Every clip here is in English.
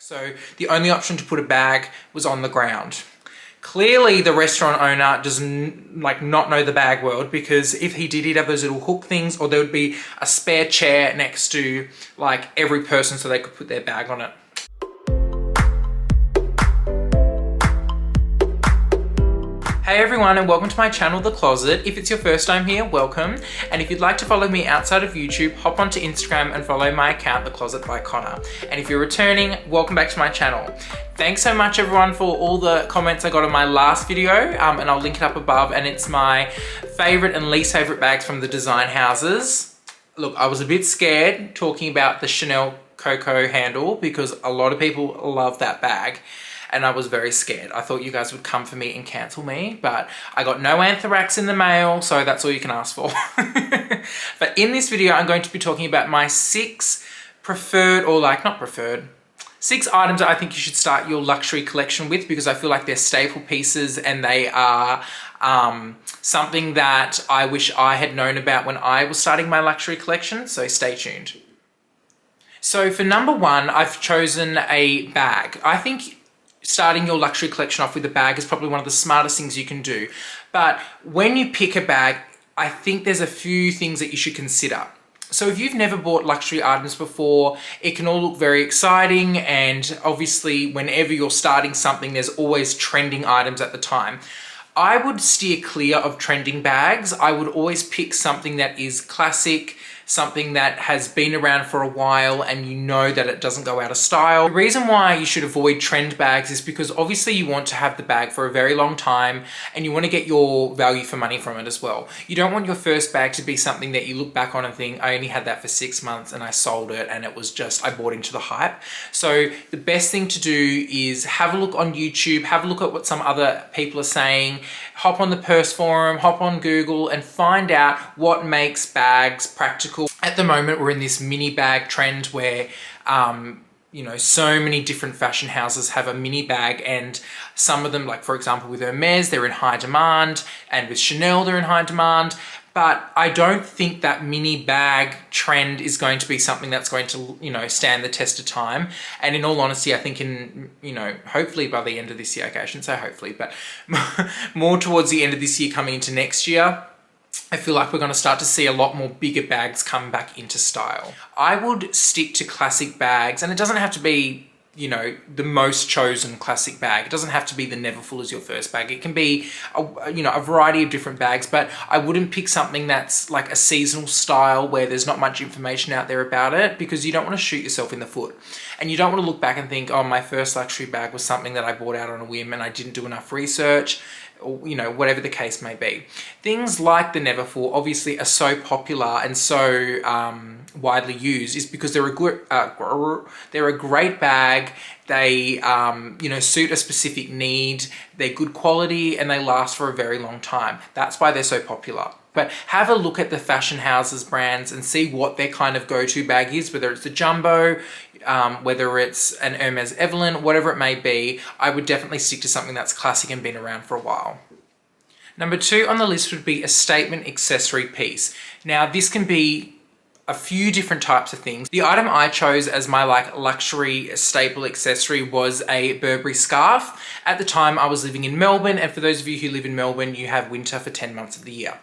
So the only option to put a bag was on the ground. Clearly the restaurant owner does not know the bag world, because if he did, he'd have those little hook things, or there would be a spare chair next to like every person so they could put their bag on it. Hey everyone, and welcome to my channel, The Closet. If it's your first time here, welcome. And if you'd like to follow me outside of YouTube, hop onto Instagram and follow my account, The Closet by Connor. And if you're returning, welcome back to my channel. Thanks so much everyone for all the comments I got on my last video, and I'll link it up above, and it's my favorite and least favorite bags from the design houses. Look, I was a bit scared talking about the Chanel Coco handle because a lot of people love that bag. And I was very scared. I thought you guys would come for me and cancel me, but I got no anthrax in the mail, so that's all you can ask for. But in this video, I'm going to be talking about my 6 preferred, or like not preferred, 6 items that I think you should start your luxury collection with, because I feel like they're staple pieces and they are something that I wish I had known about when I was starting my luxury collection, so stay tuned. So for number 1, I've chosen a bag. I think starting your luxury collection off with a bag is probably one of the smartest things you can do. But when you pick a bag, I think there's a few things that you should consider. So if you've never bought luxury items before, it can all look very exciting, and obviously whenever you're starting something, there's always trending items at the time. I would steer clear of trending bags. I would always pick something that is classic, something that has been around for a while and you know that it doesn't go out of style. The reason why you should avoid trend bags is because obviously you want to have the bag for a very long time and you want to get your value for money from it as well. You don't want your first bag to be something that you look back on and think, I only had that for 6 months and I sold it and it was just, I bought into the hype. So the best thing to do is have a look on YouTube, have a look at what some other people are saying, hop on the Purse forum, hop on Google and find out what makes bags practical. At the moment, we're in this mini bag trend where, you know, so many different fashion houses have a mini bag, and some of them, like for example with Hermes, they're in high demand, and with Chanel, they're in high demand. But I don't think that mini bag trend is going to be something that's going to, you know, stand the test of time. And in all honesty, I think hopefully by the end of this year, okay, I shouldn't say hopefully, but more towards the end of this year coming into next year, I feel like we're going to start to see a lot more bigger bags come back into style. I would stick to classic bags, and it doesn't have to be, you know, the most chosen classic bag. It doesn't have to be the Neverfull as your first bag. It can be, a variety of different bags, but I wouldn't pick something that's like a seasonal style where there's not much information out there about it, because you don't want to shoot yourself in the foot. And you don't want to look back and think, oh, my first luxury bag was something that I bought out on a whim and I didn't do enough research, or, you know, whatever the case may be. Things like the Neverfull obviously are so popular and so widely used is because they're a great bag. They suit a specific need, they're good quality, and they last for a very long time. That's why they're so popular. But have a look at the fashion houses brands and see what their kind of go-to bag is, whether it's the Jumbo, whether it's an Hermes Evelyn, whatever it may be. I would definitely stick to something that's classic and been around for a while. Number 2 on the list would be a statement accessory piece. Now this can be a few different types of things. The item I chose as my luxury staple accessory was a Burberry scarf. At the time I was living in Melbourne, and for those of you who live in Melbourne, you have winter for 10 months of the year.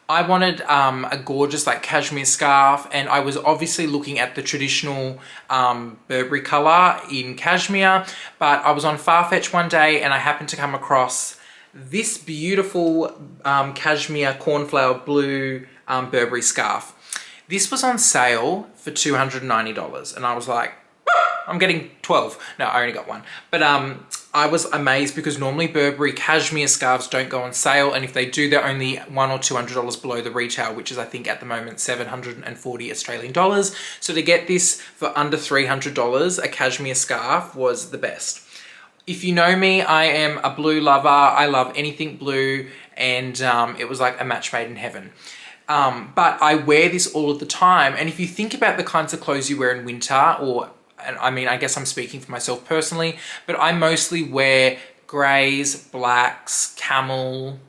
I wanted a gorgeous cashmere scarf, and I was obviously looking at the traditional Burberry color in cashmere, but I was on Farfetch one day and I happened to come across this beautiful cashmere cornflower blue Burberry scarf. This was on sale for $290 and I was like, I'm getting 12. No, I only got one. But I was amazed because normally Burberry cashmere scarves don't go on sale, and if they do, they're only $100 or $200 below the retail, which is I think at the moment 740 Australian dollars. So to get this for under $300, a cashmere scarf was the best. If you know me, I am a blue lover. I love anything blue, and it was like a match made in heaven. But I wear this all of the time, and if you think about the kinds of clothes you wear in winter, and I mean, I guess I'm speaking for myself personally, but I mostly wear greys, blacks, camel,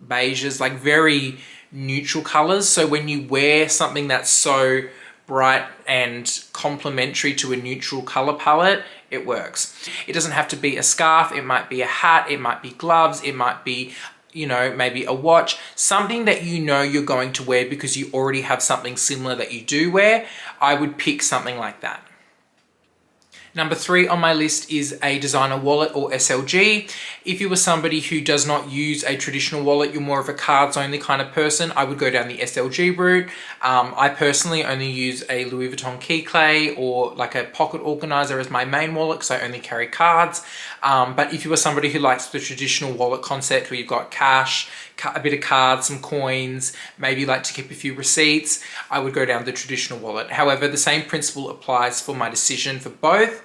beiges, like very neutral colors. So when you wear something that's so bright and complementary to a neutral color palette, it works. It doesn't have to be a scarf, it might be a hat, it might be gloves, it might be, you know, maybe a watch, something that you know you're going to wear because you already have something similar that you do wear. I would pick something like that. Number 3 on my list is a designer wallet or SLG. If you were somebody who does not use a traditional wallet, you're more of a cards only kind of person, I would go down the SLG route. I personally only use a Louis Vuitton key clay or like a pocket organizer as my main wallet because I only carry cards. But if you are somebody who likes the traditional wallet concept where you've got cash, a bit of cards, some coins, maybe like to keep a few receipts, I would go down the traditional wallet. However, the same principle applies for my decision for both,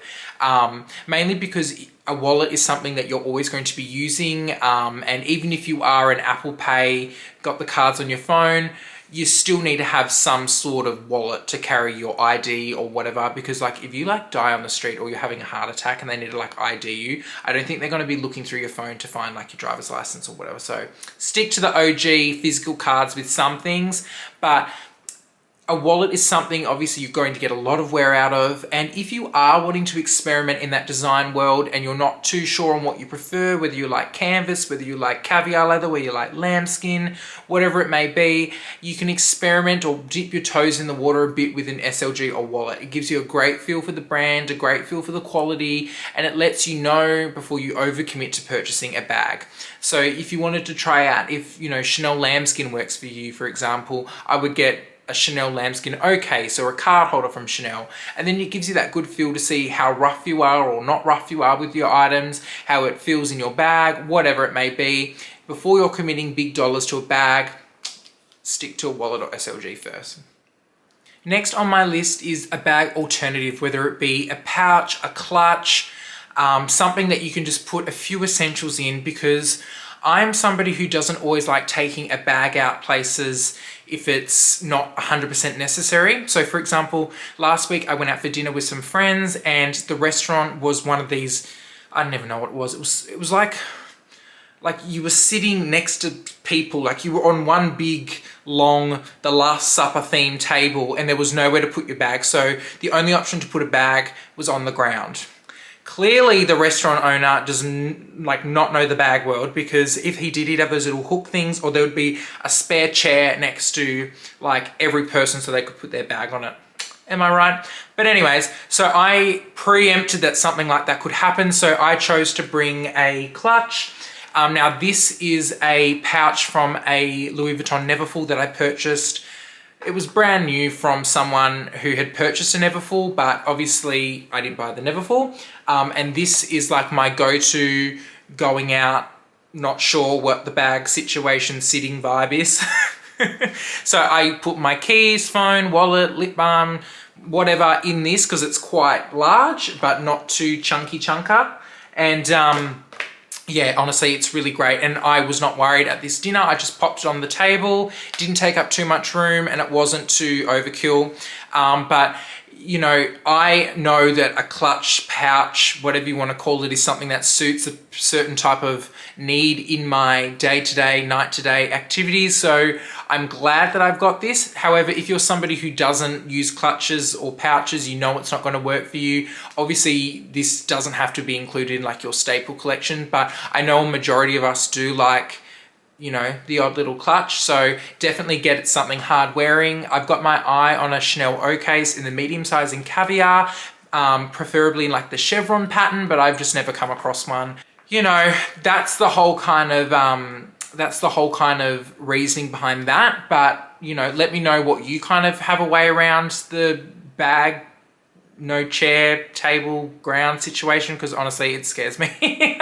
mainly because a wallet is something that you're always going to be using, and even if you are an Apple Pay, got the cards on your phone, you still need to have some sort of wallet to carry your ID or whatever, because like if you like die on the street or you're having a heart attack and they need to like ID you, I don't think they're going to be looking through your phone to find like your driver's license or whatever. So stick to the OG physical cards with some things, but a wallet is something obviously you're going to get a lot of wear out of, and if you are wanting to experiment in that design world and you're not too sure on what you prefer, whether you like canvas, whether you like caviar leather, whether you like lambskin, whatever it may be, you can experiment or dip your toes in the water a bit with an SLG or wallet. It gives you a great feel for the brand, a great feel for the quality, and it lets you know before you overcommit to purchasing a bag. So if you wanted to try out if, you know, Chanel lambskin works for you, for example, I would get a Chanel lambskin case or a card holder from Chanel, and then it gives you that good feel to see how rough you are or not rough you are with your items, how it feels in your bag, whatever it may be. Before you're committing big dollars to a bag, stick to a wallet or SLG first. Next on my list is a bag alternative, whether it be a pouch, a clutch, something that you can just put a few essentials in, because I'm somebody who doesn't always like taking a bag out places if it's not 100% necessary. So for example, last week I went out for dinner with some friends and the restaurant was one of these, I never know what it was. It was like you were sitting next to people, like you were on one big, long, the Last Supper themed table and there was nowhere to put your bag. So the only option to put a bag was on the ground. Clearly the restaurant owner does not know the bag world, because if he did, he'd have those little hook things, or there would be a spare chair next to like every person so they could put their bag on it. Am I right? But anyways, so I preempted that something like that could happen. So I chose to bring a clutch. Now this is a pouch from a Louis Vuitton Neverfull that I purchased. It was brand new from someone who had purchased a Neverfull, but obviously I didn't buy the Neverfull. And this is like my go-to going out, not sure what the bag situation sitting vibe is. So I put my keys, phone, wallet, lip balm, whatever in this because it's quite large, but not too chunky chunker. And yeah, honestly, it's really great. And I was not worried at this dinner. I just popped it on the table, didn't take up too much room, and it wasn't too overkill. But you know, I know that a clutch, pouch, whatever you want to call it, is something that suits a certain type of need in my day-to-day, night-to-day activities. So I'm glad that I've got this. However, if you're somebody who doesn't use clutches or pouches, you know it's not going to work for you. Obviously, this doesn't have to be included in like your staple collection, but I know a majority of us do like, you know, the odd little clutch. So definitely get something hard wearing. I've got my eye on a Chanel O case in the medium size in caviar, preferably in like the chevron pattern, but I've just never come across one. You know, that's the whole kind of reasoning behind that. But, you know, let me know what you kind of have a way around the bag, no chair, table, ground situation, because honestly, it scares me.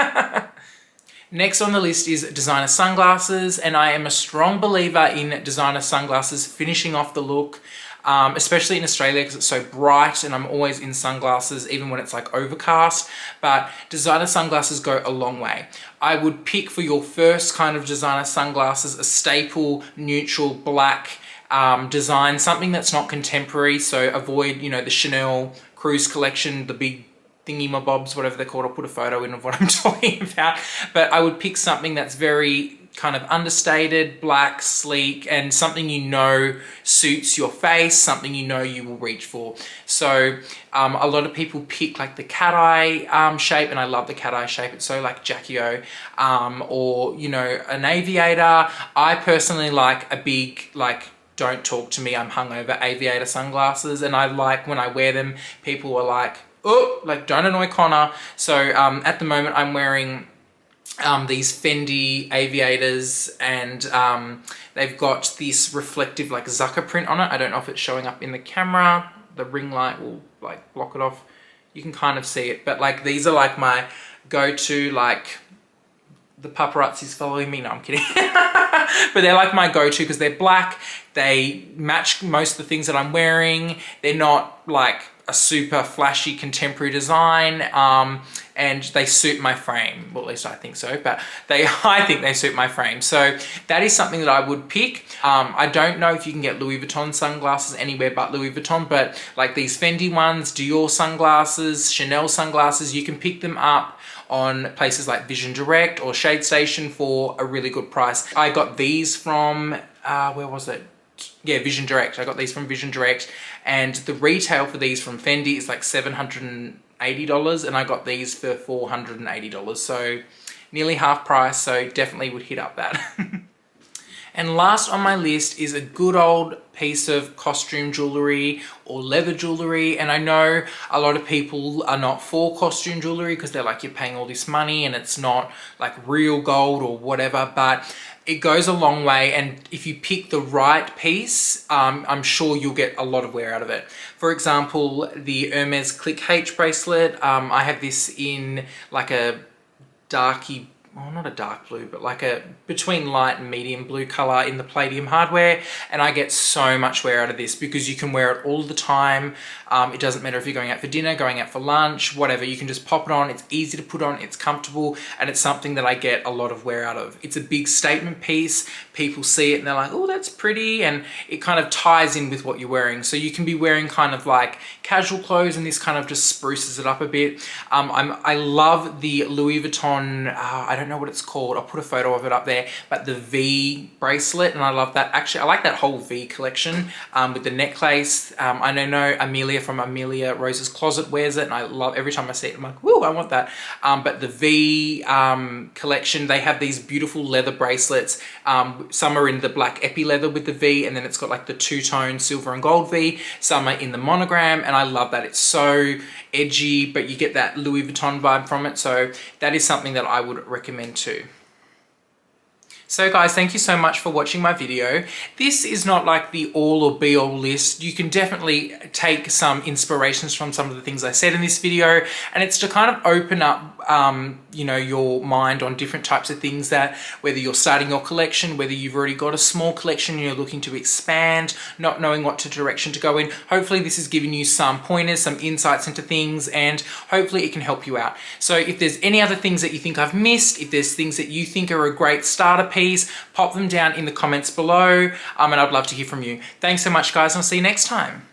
Next on the list is designer sunglasses, and I am a strong believer in designer sunglasses finishing off the look, especially in Australia because it's so bright and I'm always in sunglasses even when it's like overcast, but designer sunglasses go a long way. I would pick for your first kind of designer sunglasses a staple neutral black design, something that's not contemporary, so avoid, you know, the Chanel Cruise collection, the big thingy-mabobs, whatever they're called. I'll put a photo in of what I'm talking about. But I would pick something that's very kind of understated, black, sleek, and something you know suits your face, something you know you will reach for. So a lot of people pick like the cat eye shape, and I love the cat eye shape. It's so like Jackie O, or you know, an aviator. I personally like a big, like, don't talk to me, I'm hungover aviator sunglasses, and I like when I wear them, people are like, oh, like, don't annoy Connor. So at the moment I'm wearing these Fendi aviators, and they've got this reflective like Zucker print on it. I don't know if it's showing up in the camera. The ring light will like block it off. You can kind of see it, but like these are like my go-to, like, the paparazzi's following me. No, I'm kidding. But they're like my go-to because they're black. They match most of the things that I'm wearing. They're not like a super flashy contemporary design, and they suit my frame. Well, at least I think so, but I think they suit my frame. So that is something that I would pick. I don't know if you can get Louis Vuitton sunglasses anywhere but Louis Vuitton, but like these Fendi ones, Dior sunglasses, Chanel sunglasses, you can pick them up on places like Vision Direct or Shade Station for a really good price. I got these from, where was it? Yeah, Vision Direct. I got these from Vision Direct, and the retail for these from Fendi is like $780, and I got these for $480, so nearly half price, so definitely would hit up that. And last on my list is a good old piece of costume jewelry or leather jewelry. And I know a lot of people are not for costume jewelry because they're like, you're paying all this money and it's not like real gold or whatever, but it goes a long way. And if you pick the right piece, I'm sure you'll get a lot of wear out of it. For example, the Hermes Click H bracelet. I have this in like a darky, well, not a dark blue, but like a between light and medium blue color in the Palladium hardware. And I get so much wear out of this because you can wear it all the time. It doesn't matter if you're going out for dinner, going out for lunch, whatever, you can just pop it on. It's easy to put on, it's comfortable, and it's something that I get a lot of wear out of. It's a big statement piece. People see it and they're like, oh, that's pretty. And it kind of ties in with what you're wearing. So you can be wearing kind of like casual clothes and this kind of just spruces it up a bit. I love the Louis Vuitton, I don't know what it's called. I'll put a photo of it up there, but the V bracelet, and I love that. Actually, I like that whole V collection with the necklace. I know Amelia from Amelia Rose's Closet wears it, and I love, every time I see it, I'm like, whoa, I want that. But the V collection, they have these beautiful leather bracelets. Some are in the black epi leather with the V, and then it's got like the two-tone silver and gold V. Some are in the monogram, and I love that. It's so edgy, but you get that Louis Vuitton vibe from it. So that is something that I would recommend too. So guys, thank you so much for watching my video. This is not like the all or be all list. You can definitely take some inspirations from some of the things I said in this video, and it's to kind of open up you know, your mind on different types of things, that whether you're starting your collection, whether you've already got a small collection and you're looking to expand, not knowing what direction to go in. Hopefully this is giving you some pointers, some insights into things, and hopefully it can help you out. So if there's any other things that you think I've missed, if there's things that you think are a great starter piece, pop them down in the comments below, and I'd love to hear from you. Thanks so much guys, and I'll see you next time.